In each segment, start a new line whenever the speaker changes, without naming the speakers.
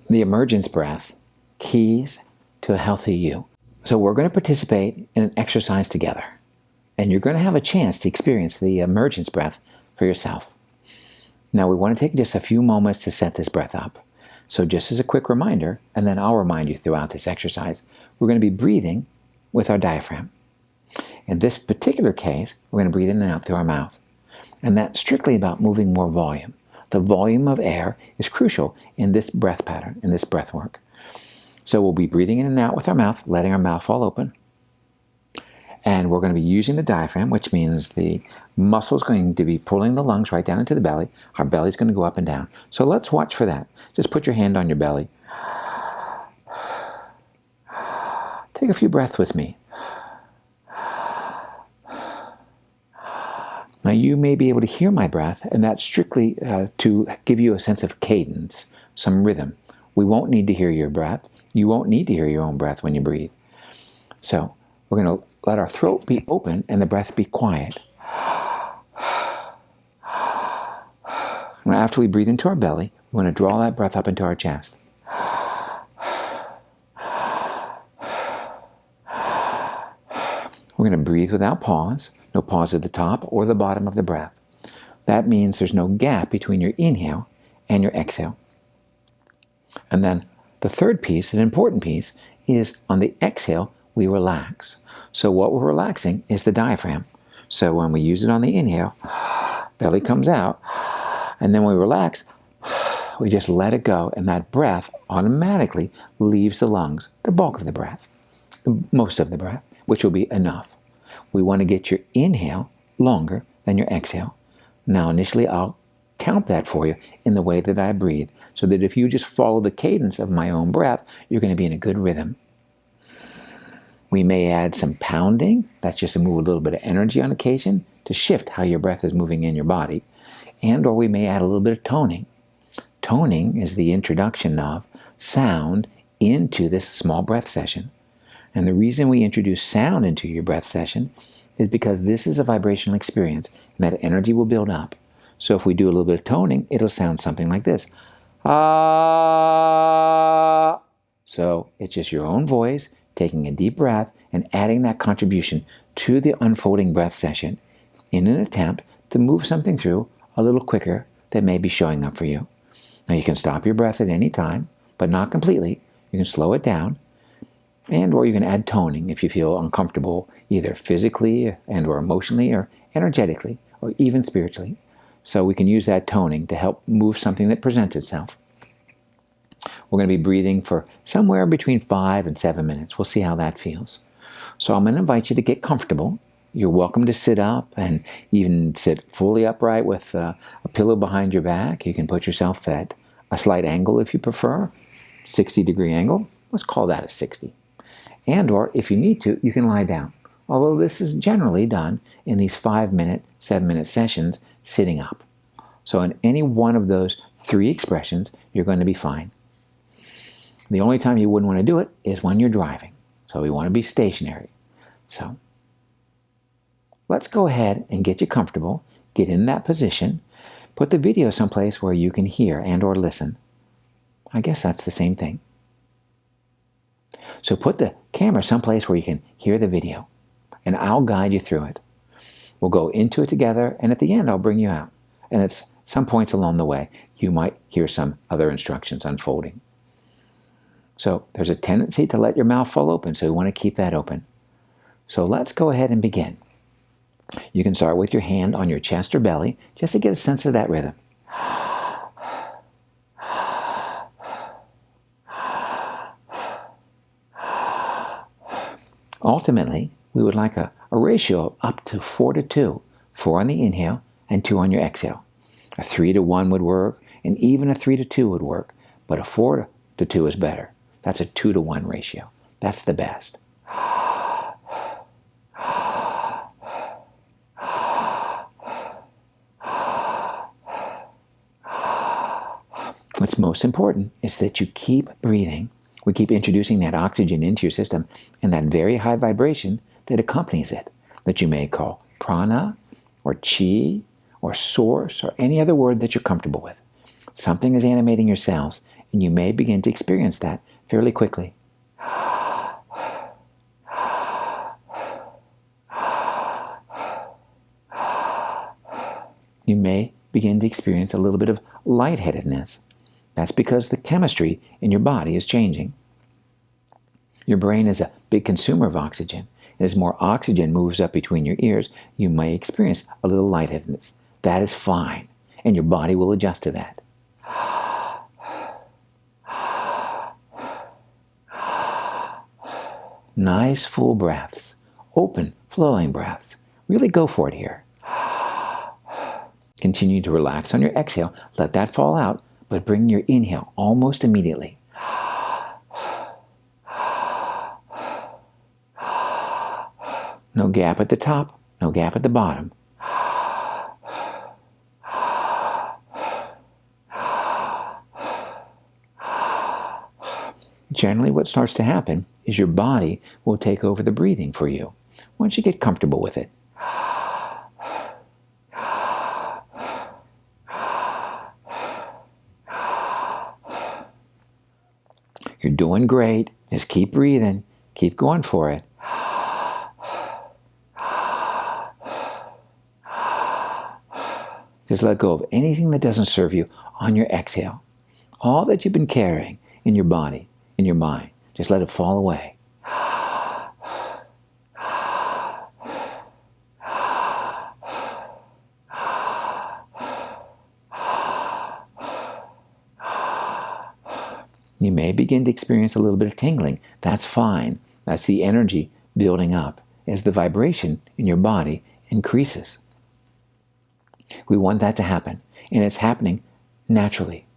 the Emergence Breath, Keys to a Healthy You. So we're going to participate in an exercise together, and you're going to have a chance to experience the Emergence Breath for yourself. Now we want to take just a few moments to set this breath up. So just as a quick reminder, and then I'll remind you throughout this exercise, we're going to be breathing with our diaphragm. In this particular case, we're going to breathe in and out through our mouth. And that's strictly about moving more volume. The volume of air is crucial in this breath pattern, in this breath work. So we'll be breathing in and out with our mouth, letting our mouth fall open. And we're going to be using the diaphragm, which means the muscle is going to be pulling the lungs right down into the belly. Our belly is going to go up and down. So let's watch for that. Just put your hand on your belly. Take a few breaths with me. Now you may be able to hear my breath, and that's strictly to give you a sense of cadence, some rhythm. We won't need to hear your breath. You won't need to hear your own breath when you breathe. So we're going to let our throat be open and the breath be quiet. Now after we breathe into our belly, we want to draw that breath up into our chest. We're going to breathe without pause. No pause at the top or the bottom of the breath. That means there's no gap between your inhale and your exhale. And then the third piece, an important piece, is on the exhale, we relax. So what we're relaxing is the diaphragm. So when we use it on the inhale, belly comes out, and then we relax, we just let it go, and that breath automatically leaves the lungs, the bulk of the breath, most of the breath, which will be enough. We want to get your inhale longer than your exhale. Now initially I'll count that for you in the way that I breathe, so that if you just follow the cadence of my own breath, you're going to be in a good rhythm. We may add some pounding, that's just to move a little bit of energy on occasion, to shift how your breath is moving in your body. And or we may add a little bit of toning. Toning is the introduction of sound into this small breath session. And the reason we introduce sound into your breath session is because this is a vibrational experience, and that energy will build up. So if we do a little bit of toning, it'll sound something like this. Ah. So it's just your own voice taking a deep breath and adding that contribution to the unfolding breath session in an attempt to move something through a little quicker that may be showing up for you. Now you can stop your breath at any time, but not completely. You can slow it down. And or you can add toning if you feel uncomfortable, either physically and or emotionally or energetically or even spiritually. So we can use that toning to help move something that presents itself. We're going to be breathing for somewhere between 5 and 7 minutes. We'll see how that feels. So I'm going to invite you to get comfortable. You're welcome to sit up and even sit fully upright with a pillow behind your back. You can put yourself at a slight angle if you prefer, 60-degree angle. Let's call that a 60. And or if you need to, you can lie down. Although this is generally done in these 5-minute, 7-minute sessions sitting up. So in any one of those 3 expressions, you're going to be fine. The only time you wouldn't want to do it is when you're driving. So we want to be stationary. So let's go ahead and get you comfortable. Get in that position. Put the video someplace where you can hear and or listen. I guess that's the same thing. So put the camera someplace where you can hear the video, and I'll guide you through it. We'll go into it together, and at the end I'll bring you out. And at some points along the way, you might hear some other instructions unfolding. So there's a tendency to let your mouth fall open, so we want to keep that open. So let's go ahead and begin. You can start with your hand on your chest or belly, just to get a sense of that rhythm. Ultimately, we would like a ratio of up to 4-2. 4 on the inhale and 2 on your exhale. A 3-1 would work, and even a 3-2 would work, but a 4-2 is better. That's a 2-1 ratio. That's the best. What's most important is that you keep breathing. We keep introducing that oxygen into your system and that very high vibration that accompanies it, that you may call prana or chi or source or any other word that you're comfortable with. Something is animating your cells, and you may begin to experience that fairly quickly. You may begin to experience a little bit of lightheadedness. That's because the chemistry in your body is changing. Your brain is a big consumer of oxygen. As more oxygen moves up between your ears, you may experience a little lightheadedness. That is fine, and your body will adjust to that. Nice full breaths, open, flowing breaths. Really go for it here. Continue to relax on your exhale. Let that fall out, but bring your inhale almost immediately. No gap at the top, no gap at the bottom. Generally, what starts to happen is your body will take over the breathing for you once you get comfortable with it. You're doing great. Just keep breathing. Keep going for it. Just let go of anything that doesn't serve you on your exhale. All that you've been carrying in your body, in your mind, just let it fall away. You may begin to experience a little bit of tingling. That's fine. That's the energy building up as the vibration in your body increases. We want that to happen, and it's happening naturally.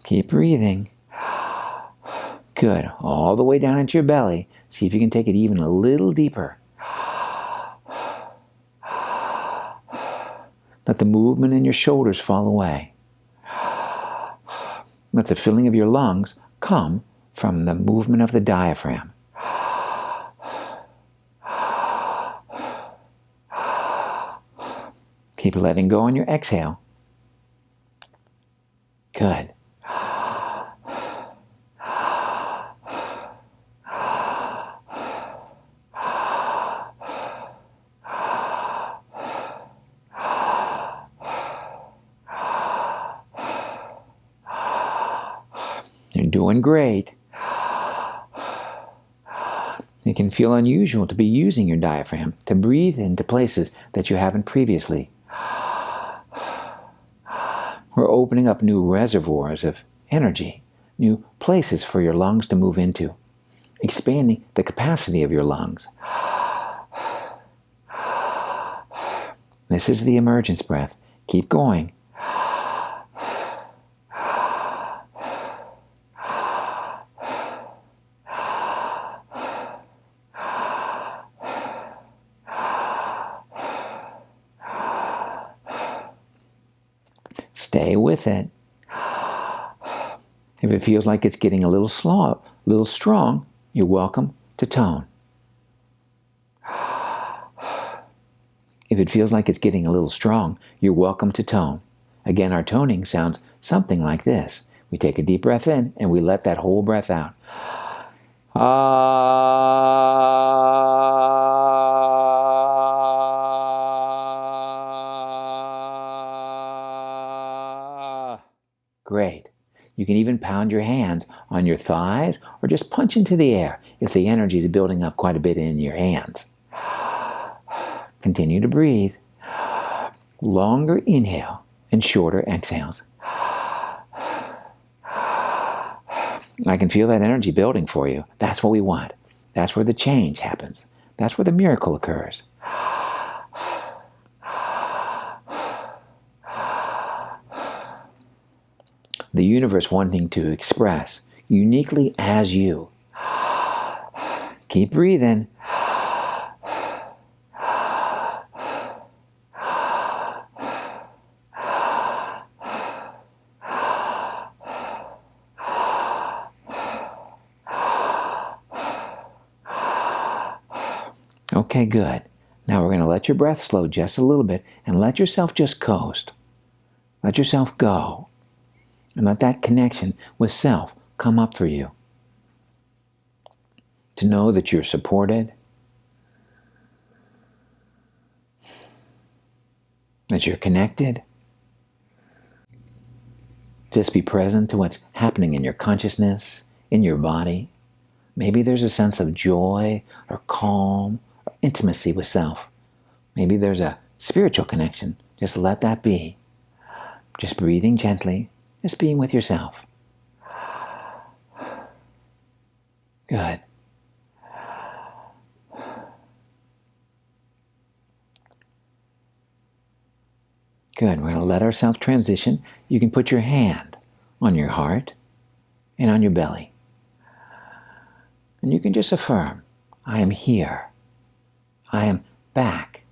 Keep breathing. Good. All the way down into your belly. See if you can take it even a little deeper. Let the movement in your shoulders fall away. Let the filling of your lungs come from the movement of the diaphragm. Keep letting go on your exhale. Good. You're doing great. It can feel unusual to be using your diaphragm to breathe into places that you haven't previously. We're opening up new reservoirs of energy, new places for your lungs to move into, expanding the capacity of your lungs. This is the emergence breath. Keep going. Stay with it. If it feels like it's getting a little slow, a little strong, you're welcome to tone. If it feels like it's getting a little strong, you're welcome to tone. Again, our toning sounds something like this. We take a deep breath in and we let that whole breath out. Great. You can even pound your hands on your thighs or just punch into the air if the energy is building up quite a bit in your hands. Continue to breathe. Longer inhale and shorter exhales. I can feel that energy building for you. That's what we want. That's where the change happens. That's where the miracle occurs. The universe wanting to express uniquely as you. Keep breathing. Okay, good. Now we're going to let your breath slow just a little bit and let yourself just coast. Let yourself go. And let that connection with self come up for you. To know that you're supported, that you're connected. Just be present to what's happening in your consciousness, in your body. Maybe there's a sense of joy or calm or intimacy with self. Maybe there's a spiritual connection. Just let that be. Just breathing gently, just being with yourself. Good. Good. We're going to let ourselves transition. You can put your hand on your heart and on your belly. And you can just affirm, I am here. I am back.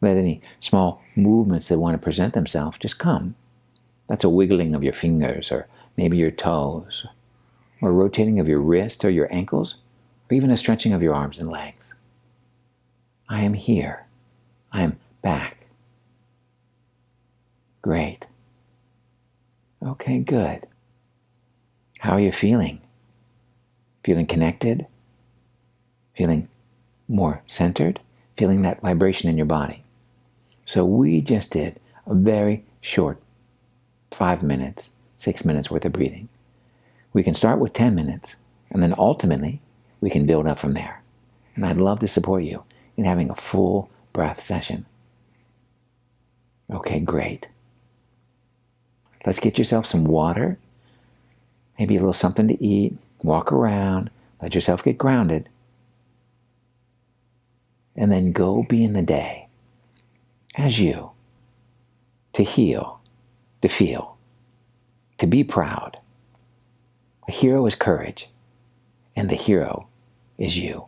Let any small movements that want to present themselves just come. That's a wiggling of your fingers, or maybe your toes, or rotating of your wrist or your ankles, or even a stretching of your arms and legs. I am here. I am back. Great. Okay, good. How are you feeling? Feeling connected? Feeling more centered? Feeling that vibration in your body? So we just did a very short 5 minutes, 6 minutes worth of breathing. We can start with 10 minutes, and then ultimately we can build up from there. And I'd love to support you in having a full breath session. Okay, great. Let's get yourself some water, maybe a little something to eat, walk around, let yourself get grounded, and then go be in the day as you, to heal, to feel, to be proud. A hero is courage, and the hero is you.